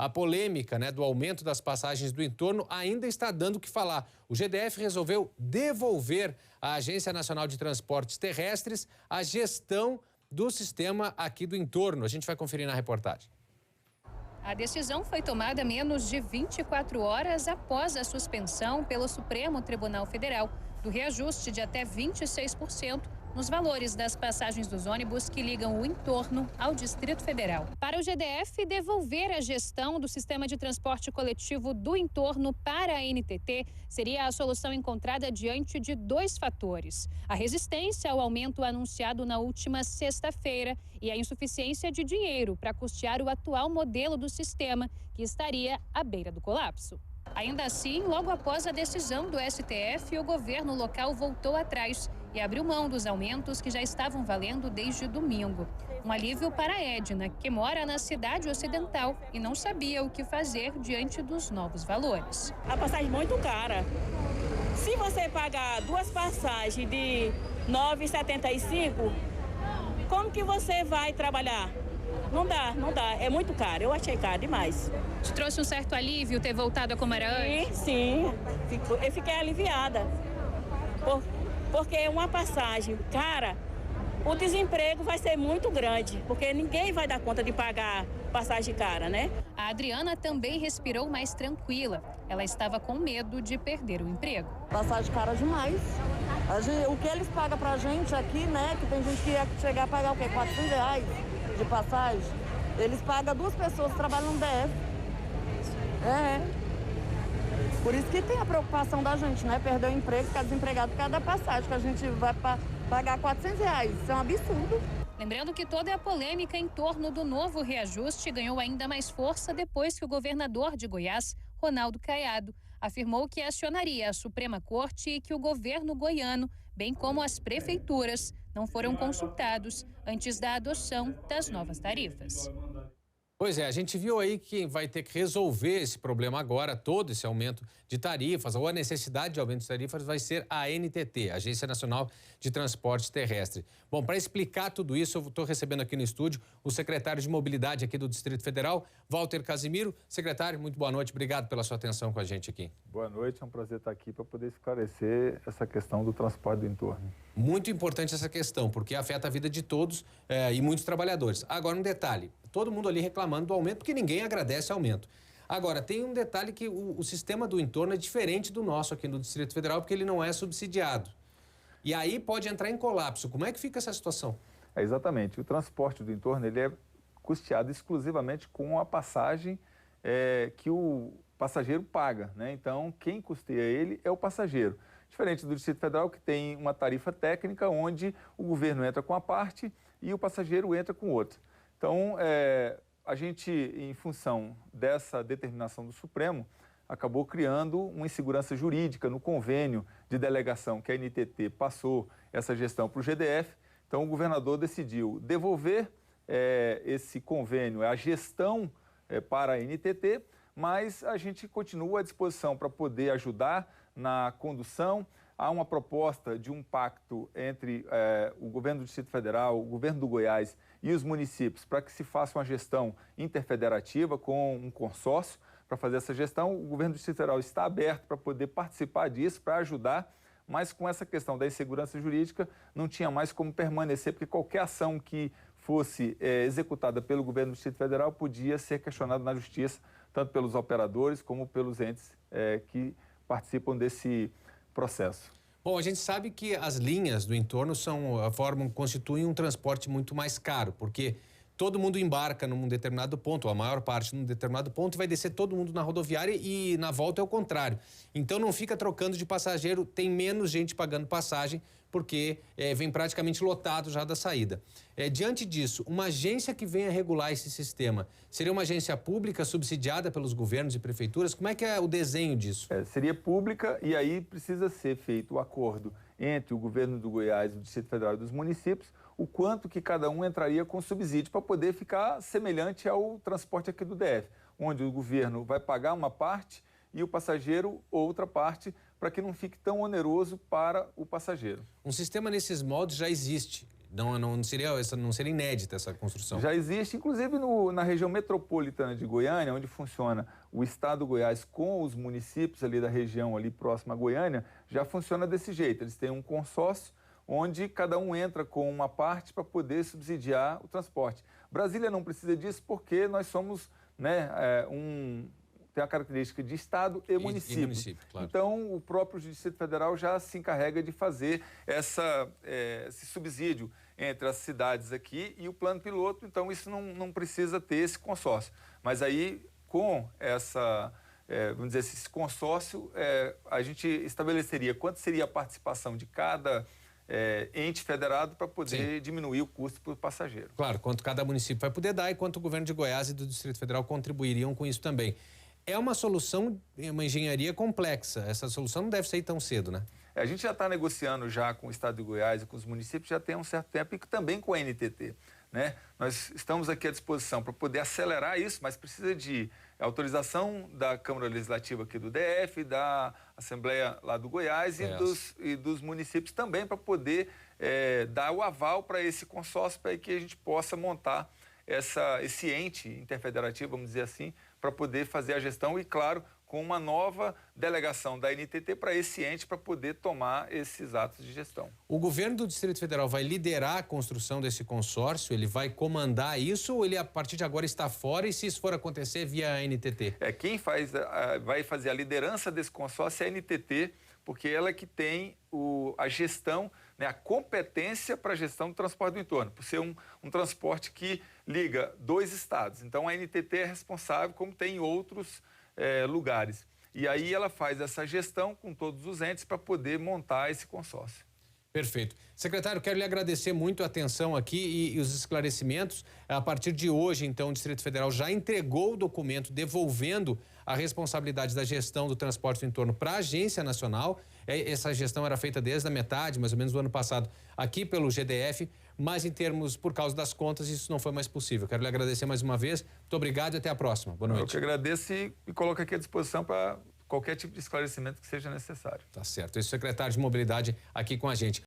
A polêmica, do aumento das passagens do entorno ainda está dando o que falar. O GDF resolveu devolver à Agência Nacional de Transportes Terrestres a gestão do sistema aqui do entorno. A gente vai conferir na reportagem. A decisão foi tomada menos de 24 horas após a suspensão pelo Supremo Tribunal Federal do reajuste de até 26% nos valores das passagens dos ônibus que ligam o entorno ao Distrito Federal. Para o GDF, devolver a gestão do sistema de transporte coletivo do entorno para a NTT seria a solução encontrada diante de dois fatores: a resistência ao aumento anunciado na última sexta-feira e a insuficiência de dinheiro para custear o atual modelo do sistema, que estaria à beira do colapso. Ainda assim, logo após a decisão do STF, o governo local voltou atrás e abriu mão dos aumentos que já estavam valendo desde domingo. Um alívio para a Edna, que mora na cidade ocidental e não sabia o que fazer diante dos novos valores. A passagem é muito cara. Se você pagar duas passagens de R$ 9,75, como que você vai trabalhar? Não dá. É muito caro. Eu achei caro demais. Te trouxe um certo alívio ter voltado a como era antes? Sim. Eu fiquei aliviada. Porque uma passagem cara, o desemprego vai ser muito grande, porque ninguém vai dar conta de pagar passagem cara, né? A Adriana também respirou mais tranquila. Ela estava com medo de perder o emprego. Passagem cara demais. O que eles pagam pra gente aqui, que tem gente que ia chegar a pagar o quê? R$400 de passagem. Eles pagam duas pessoas que trabalham no DF. Por isso que tem a preocupação da gente, perder o emprego, ficar desempregado por causa da passagem, que a gente vai pagar R$400. Isso é um absurdo. Lembrando que toda a polêmica em torno do novo reajuste ganhou ainda mais força depois que o governador de Goiás, Ronaldo Caiado, afirmou que acionaria a Suprema Corte e que o governo goiano, bem como as prefeituras, não foram consultados antes da adoção das novas tarifas. Pois é, a gente viu aí que vai ter que resolver esse problema agora, todo esse aumento de tarifas, ou a necessidade de aumento de tarifas vai ser a ANTT, Agência Nacional de Transporte Terrestre. Bom, para explicar tudo isso, eu estou recebendo aqui no estúdio o secretário de Mobilidade aqui do Distrito Federal, Walter Casimiro. Secretário, muito boa noite, obrigado pela sua atenção com a gente aqui. Boa noite, é um prazer estar aqui para poder esclarecer essa questão do transporte do entorno. Muito importante essa questão, porque afeta a vida de todos e muitos trabalhadores. Agora, um detalhe, todo mundo ali reclamando do aumento, porque ninguém agradece aumento. Agora, tem um detalhe que o sistema do entorno é diferente do nosso aqui no Distrito Federal, porque ele não é subsidiado. E aí pode entrar em colapso. Como é que fica essa situação? Exatamente. O transporte do entorno ele é custeado exclusivamente com a passagem que o passageiro paga, Então, quem custeia ele é o passageiro. Diferente do Distrito Federal, que tem uma tarifa técnica onde o governo entra com a parte e o passageiro entra com outra. Então, a gente, em função dessa determinação do Supremo, acabou criando uma insegurança jurídica no convênio de delegação que a NTT passou essa gestão para o GDF. Então, o governador decidiu devolver esse convênio, a gestão para a NTT, mas a gente continua à disposição para poder ajudar na condução. Há uma proposta de um pacto entre o governo do Distrito Federal, o governo do Goiás e os municípios para que se faça uma gestão interfederativa com um consórcio para fazer essa gestão. O governo do Distrito Federal está aberto para poder participar disso, para ajudar, mas com essa questão da insegurança jurídica não tinha mais como permanecer, porque qualquer ação que fosse executada pelo governo do Distrito Federal podia ser questionada na justiça, tanto pelos operadores como pelos entes que participam desse processo. Bom, a gente sabe que as linhas do entorno constituem um transporte muito mais caro, porque todo mundo embarca num determinado ponto, ou a maior parte num determinado ponto, e vai descer todo mundo na rodoviária e na volta é o contrário. Então não fica trocando de passageiro, tem menos gente pagando passagem, porque vem praticamente lotado já da saída. Diante disso, uma agência que venha regular esse sistema, seria uma agência pública subsidiada pelos governos e prefeituras? Como é que é o desenho disso? Seria pública e aí precisa ser feito o acordo entre o governo do Goiás, o Distrito Federal e dos municípios, o quanto que cada um entraria com subsídio para poder ficar semelhante ao transporte aqui do DF, onde o governo vai pagar uma parte e o passageiro outra parte, para que não fique tão oneroso para o passageiro. Um sistema nesses moldes já existe. Não seria inédita essa construção. Já existe, inclusive na região metropolitana de Goiânia, onde funciona o estado do Goiás com os municípios ali da região ali próxima a Goiânia, já funciona desse jeito. Eles têm um consórcio onde cada um entra com uma parte para poder subsidiar o transporte. Brasília não precisa disso porque nós somos, né, tem a característica de estado e município. Claro. Então, o próprio Distrito Federal já se encarrega de fazer esse subsídio entre as cidades aqui e o plano piloto. Então, isso não precisa ter esse consórcio. Mas aí, com vamos dizer, esse consórcio, a gente estabeleceria quanto seria a participação de cada ente federado para poder diminuir o custo para o passageiro. Claro, quanto cada município vai poder dar e quanto o governo de Goiás e do Distrito Federal contribuiriam com isso também. É uma solução, uma engenharia complexa. Essa solução não deve sair tão cedo, né? A gente já está negociando já com o estado de Goiás e com os municípios já tem um certo tempo e também com a NTT, né? Nós estamos aqui à disposição para poder acelerar isso, mas precisa de autorização da Câmara Legislativa aqui do DF, da Assembleia lá do Goiás e dos municípios também para poder dar o aval para esse consórcio para que a gente possa montar esse ente interfederativo, vamos dizer assim, para poder fazer a gestão e, claro, com uma nova delegação da NTT para esse ente para poder tomar esses atos de gestão. O governo do Distrito Federal vai liderar a construção desse consórcio? Ele vai comandar isso ou ele, a partir de agora, está fora e, se isso for acontecer, via a NTT? Quem vai fazer a liderança desse consórcio é a NTT, porque ela é que tem a gestão, né, a competência para a gestão do transporte do entorno, por ser um transporte que liga 2 estados. Então, a NTT é responsável, como tem em outros lugares. E aí ela faz essa gestão com todos os entes para poder montar esse consórcio. Perfeito. Secretário, quero lhe agradecer muito a atenção aqui e os esclarecimentos. A partir de hoje, então, o Distrito Federal já entregou o documento devolvendo a responsabilidade da gestão do transporte do entorno para a Agência Nacional. Essa gestão era feita desde a metade, mais ou menos, do ano passado, aqui pelo GDF, mas por causa das contas, isso não foi mais possível. Quero lhe agradecer mais uma vez. Muito obrigado e até a próxima. Boa noite. Eu que agradeço e coloco aqui à disposição para qualquer tipo de esclarecimento que seja necessário. Tá certo. Esse secretário de Mobilidade aqui com a gente.